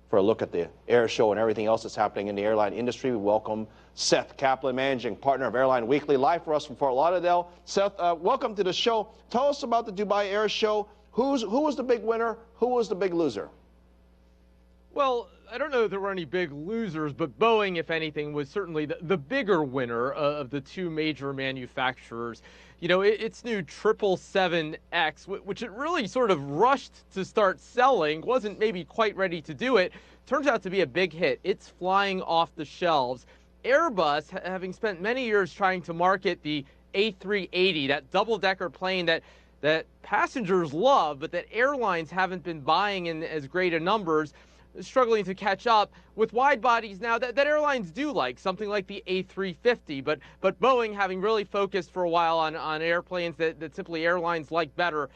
for a look at the air show and everything else that's happening in the airline industry. We welcome Seth Kaplan, managing partner of Airline Weekly, live for us from Fort Lauderdale. Seth, welcome to the show. Tell us about the Dubai Air Show. Who was the big winner? Who was the big loser? Well, I don't know if there were any big losers, but Boeing, if anything, was certainly the bigger winner of the two major manufacturers. You know, its new 777X, which it really sort of rushed to start selling, wasn't maybe quite ready to do it, turns out to be a big hit. It's flying off the shelves. Airbus, having spent many years trying to market the A380, that double-decker plane that passengers love, but that airlines haven't been buying in as great a numbers, struggling to catch up with wide bodies now that airlines do like, something like the A350, but Boeing, having really focused for a while on airplanes that simply airlines like better,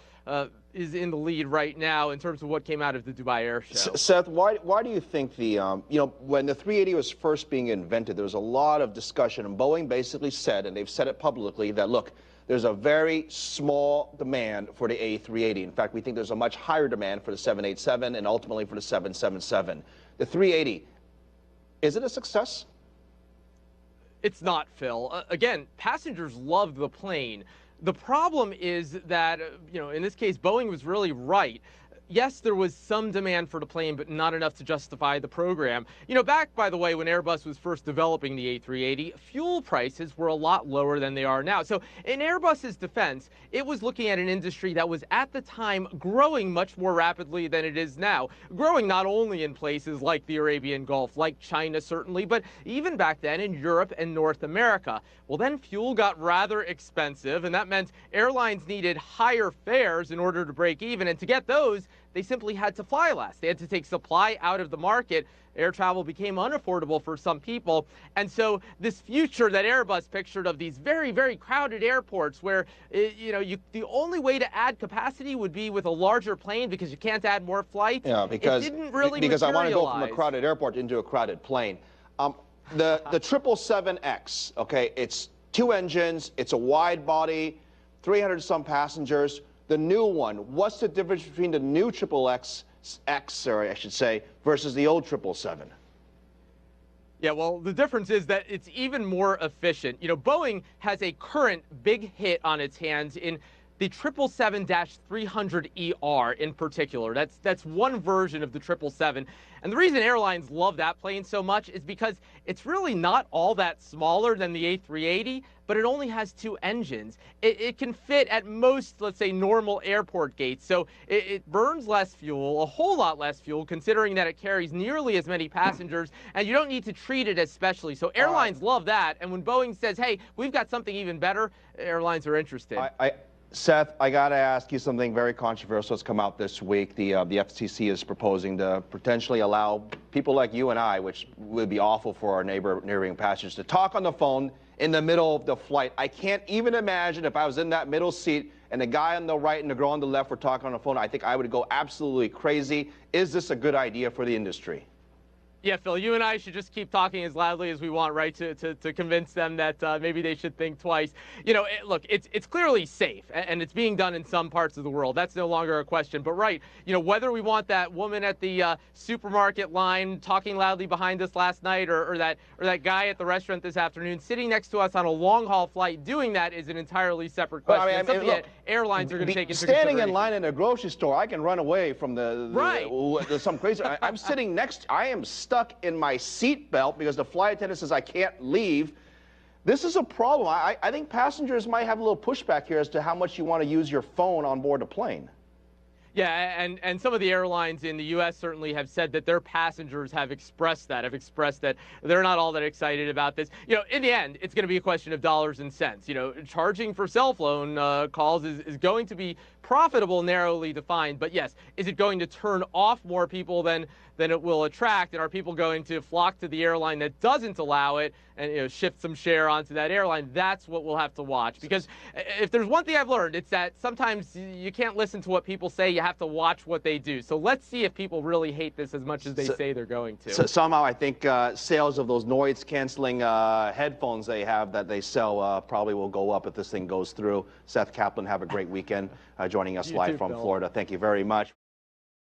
is in the lead right now in terms of what came out of the Dubai Air Show. Seth, why do you think when the 380 was first being invented, there was a lot of discussion, and Boeing basically said, and they've said it publicly, that look, there's a very small demand for the A380. In fact, we think there's a much higher demand for the 787 and ultimately for the 777. The 380, is it a success? It's not, Phil. Again, passengers love the plane. The problem is that, in this case, Boeing was really right. Yes, there was some demand for the plane, but not enough to justify the program. Back, by the way, when Airbus was first developing the A380, fuel prices were a lot lower than they are now. So in Airbus's defense, it was looking at an industry that was at the time growing much more rapidly than it is now. Growing not only in places like the Arabian Gulf, like China certainly, but even back then in Europe and North America. Well, then fuel got rather expensive, and that meant airlines needed higher fares in order to break even. And to get those, they simply had to fly less. They had to take supply out of the market. Air travel became unaffordable for some people. And so this future that Airbus pictured of these very, very crowded airports where, the only way to add capacity would be with a larger plane because you can't add more flights. Yeah, because, it didn't really because I want to go materialize. from a crowded airport into a crowded plane. The 777X, okay, it's two engines, it's a wide body, 300-some passengers. The new one, what's the difference between the new XXX, or I should say, versus the old 777? Yeah, well, the difference is that it's even more efficient. Boeing has a current big hit on its hands in the 777-300ER in particular. That's one version of the 777. And the reason airlines love that plane so much is because it's really not all that smaller than the A380, but it only has two engines. It can fit at most, let's say, normal airport gates. So it burns less fuel, a whole lot less fuel, considering that it carries nearly as many passengers, and you don't need to treat it as specially. So airlines love that. And when Boeing says, hey, we've got something even better, airlines are interested. Seth, I got to ask you something very controversial that's come out this week. The FCC is proposing to potentially allow people like you and I, which would be awful for our neighboring passengers, to talk on the phone in the middle of the flight. I can't even imagine if I was in that middle seat and the guy on the right and the girl on the left were talking on the phone. I think I would go absolutely crazy. Is this a good idea for the industry? Yeah, Phil, you and I should just keep talking as loudly as we want, right, to convince them that maybe they should think twice. Look, it's clearly safe, and it's being done in some parts of the world. That's no longer a question. But, right, whether we want that woman at the supermarket line talking loudly behind us last night or that guy at the restaurant this afternoon sitting next to us on a long-haul flight, doing that is an entirely separate question. Well, something that airlines are going to take into standing in line in a grocery store, I can run away from some crazy. I'm sitting next. I am stuck in my seat belt because the flight attendant says I can't leave. This is a problem. I think passengers might have a little pushback here as to how much you want to use your phone on board a plane. Yeah, and some of the airlines in the U.S. certainly have said that their passengers have expressed that they're not all that excited about this. In the end, it's going to be a question of dollars and cents. Charging for cell phone calls is going to be profitable, narrowly defined. But yes, is it going to turn off more people than it will attract? And are people going to flock to the airline that doesn't allow it and shift some share onto that airline? That's what we'll have to watch. Because if there's one thing I've learned, it's that sometimes you can't listen to what people say. You have to watch what they do. So let's see if people really hate this as much as they say they're going to. So somehow I think sales of those noise-canceling headphones they have that they sell probably will go up if this thing goes through. Seth Kaplan, have a great weekend joining us live from Florida. Thank you very much.